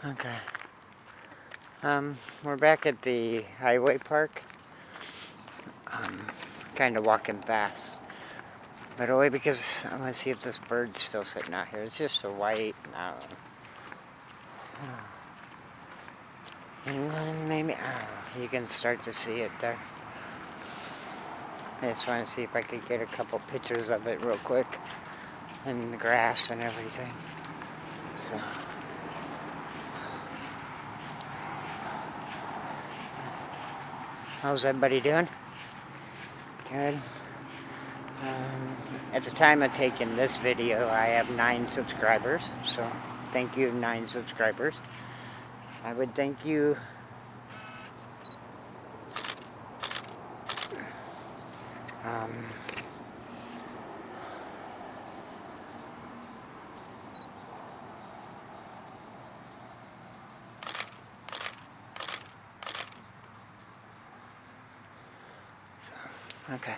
Okay. We're back at the highway park. Kind of walking fast. But only because I want to see if this bird's still sitting out here. It's just so white. I don't know. And maybe, you can start to see it there. I just want to see if I could get a couple pictures of it real quick. And the grass and everything. So. How's everybody doing? Good. At the time of taking this video, I have 9 subscribers. So, thank you, 9 subscribers. I would thank you. Okay.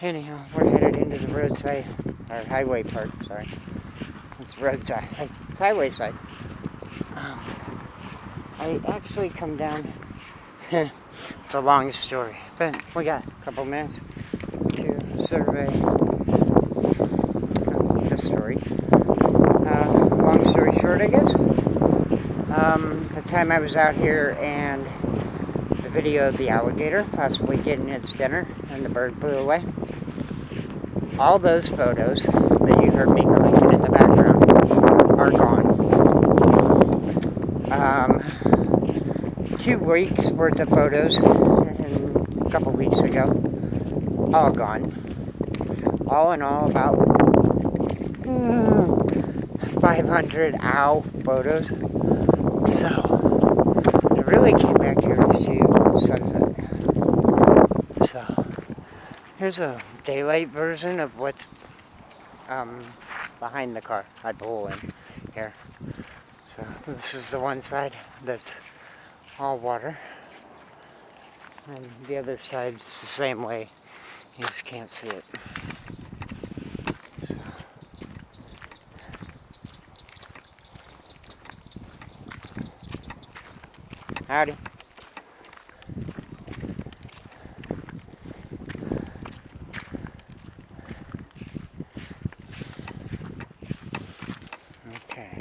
Anyhow, we're headed into the roadside, or highway park, sorry. It's roadside, it's highway side. I actually come down, it's a long story, but we got a couple minutes to survey the story. Long story short, I guess. The time I was out here and the video of the alligator possibly getting its dinner and the bird flew away. All those photos that you heard me clicking in the background are gone. 2 weeks worth of photos a couple weeks ago, all gone. All in all, about 500 photos. So I really came back here to shoot sunset. So here's a daylight version of what's behind the car. I pull in here. So this is the one side that's all water. And the other side's the same way. You just can't see it. So. Howdy. Okay.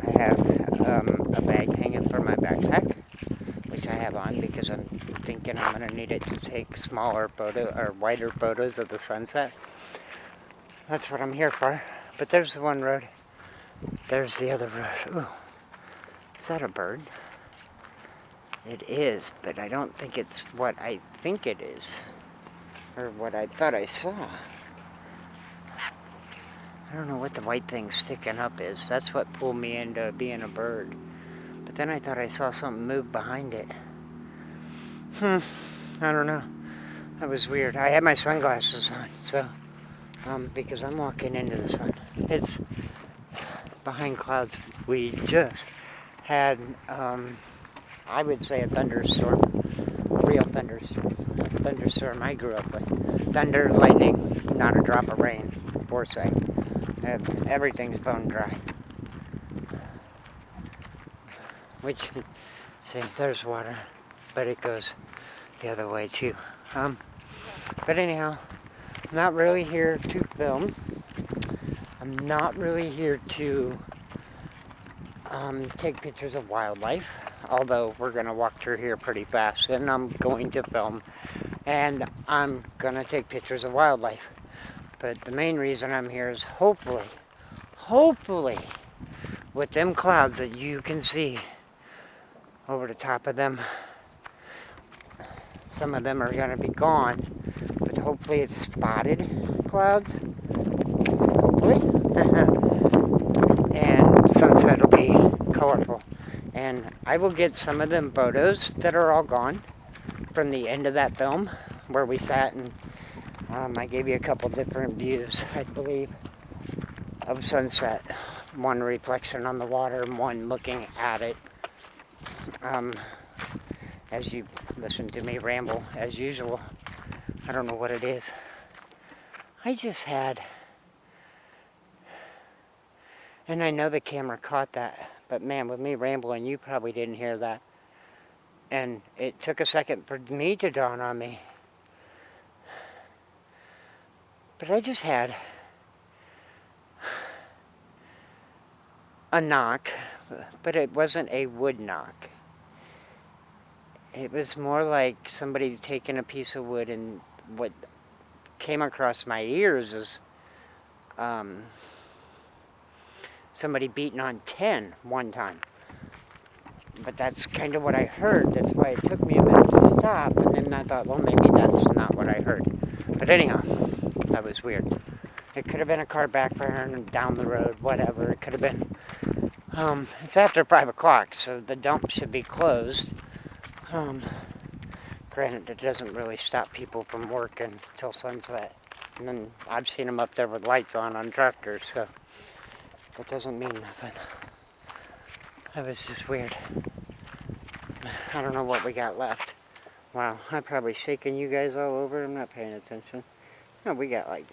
I have a bag hanging for my backpack, which I have on because I'm thinking I'm going to need it to take smaller or wider photos of the sunset. That's what I'm here for. But there's the one road. There's the other road. Ooh. Is that a bird? It is, but I don't think it's what I think it is. Or what I thought I saw. I don't know what the white thing sticking up is. That's what pulled me into being a bird. But then I thought I saw something move behind it. I don't know. That was weird. I had my sunglasses on, so, because I'm walking into the sun. It's behind clouds. We just had, I would say a thunderstorm. A real thunderstorm. A thunderstorm I grew up with. Thunder, lightning, not a drop of rain, foresight. Everything's bone dry. Which, see, there's water, but it goes the other way too. But anyhow, I'm not really here to film. I'm not really here to take pictures of wildlife, although we're going to walk through here pretty fast, and I'm going to film, and I'm going to take pictures of wildlife. But the main reason I'm here is hopefully, with them clouds that you can see over the top of them, some of them are going to be gone, but hopefully it's spotted clouds, hopefully, and sunset will be colorful. And I will get some of them photos that are all gone from the end of that film where we sat, and I gave you a couple different views, I believe, of sunset. One reflection on the water and one looking at it. As you listen to me ramble, as usual, I don't know what it is. I just had, and I know the camera caught that, But man, with me rambling, you probably didn't hear that. And it took a second for me to dawn on me. But I just had a knock, but it wasn't a wood knock. It was more like somebody taking a piece of wood, and what came across my ears is somebody beating on tin one time. But that's kind of what I heard. That's why it took me a minute to stop, and then I thought, well, maybe that's not what I heard. But anyhow, that was weird. It could have been a car backfiring down the road, whatever. It could have been. It's after 5 o'clock, so the dump should be closed. Granted, it doesn't really stop people from working until sunset. And then I've seen them up there with lights on tractors, so that doesn't mean nothing. That was just weird. I don't know what we got left. Wow, I'm probably shaking you guys all over. I'm not paying attention. No, we got like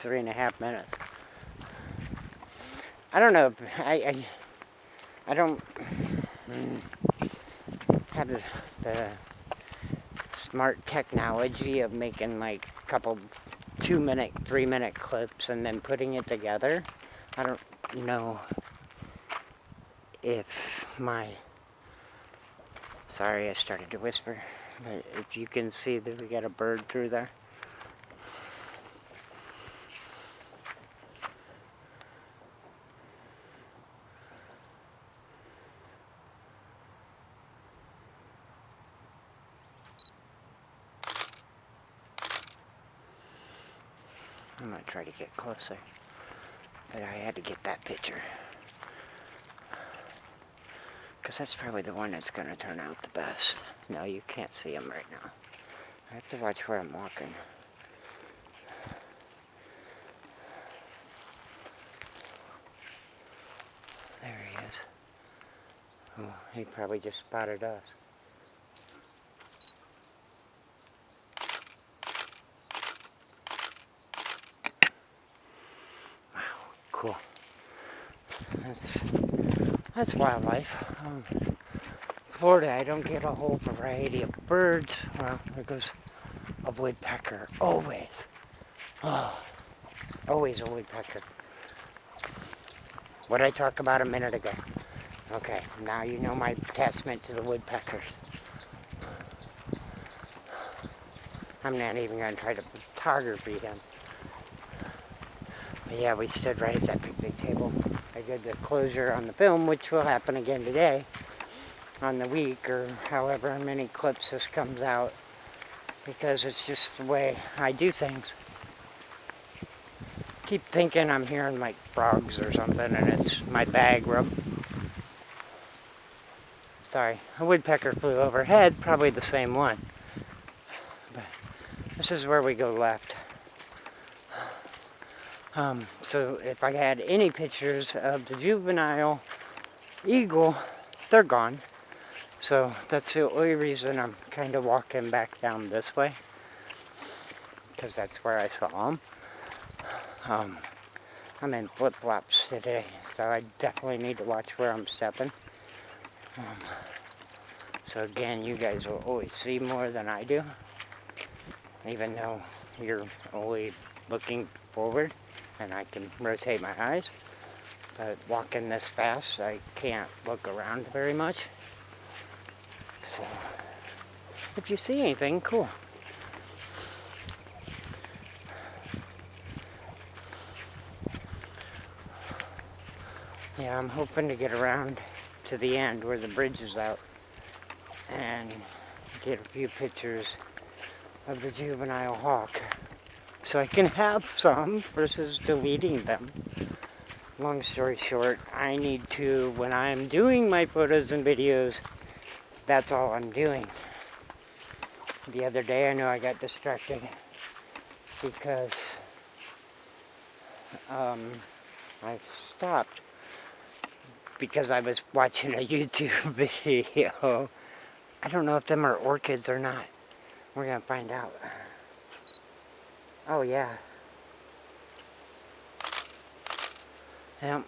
3.5 minutes. I don't know. I don't have the smart technology of making like a couple 2-minute, 3-minute clips and then putting it together. I don't know if my... Sorry, I started to whisper. But if you can see that we got a bird through there. I'm going to try to get closer. But I had to get that picture. Because that's probably the one that's going to turn out the best. No, you can't see him right now. I have to watch where I'm walking. There he is. Oh, he probably just spotted us. Wow, cool. That's wildlife. Florida, I don't get a whole variety of birds. Well, there goes a woodpecker. Always. Oh, always a woodpecker. What did I talk about a minute ago? Okay, now you know my attachment to the woodpeckers. I'm not even going to try to photography them. But yeah, we stood right at that picnic table. I did the closure on the film, which will happen again today. On the week, or however many clips this comes out. Because it's just the way I do things. Keep thinking I'm hearing like frogs or something, and it's my bag rub. Sorry, a woodpecker flew overhead, probably the same one. But this is where we go left. So if I had any pictures of the juvenile eagle, they're gone. So that's the only reason I'm kind of walking back down this way. Because that's where I saw them. I'm in flip-flops today, so I definitely need to watch where I'm stepping. So again, you guys will always see more than I do, even though you're only looking forward and I can rotate my eyes. But walking this fast, I can't look around very much. So if you see anything, cool. Yeah, I'm hoping to get around to the end where the bridge is out and get a few pictures of the juvenile hawk so I can have some versus deleting them. Long story short, I need to, when I'm doing my photos and videos, that's all I'm doing. The other day I know I got distracted because I stopped because I was watching a YouTube video. I don't know if them are orchids or not. We're gonna find out. Oh yeah. Yep.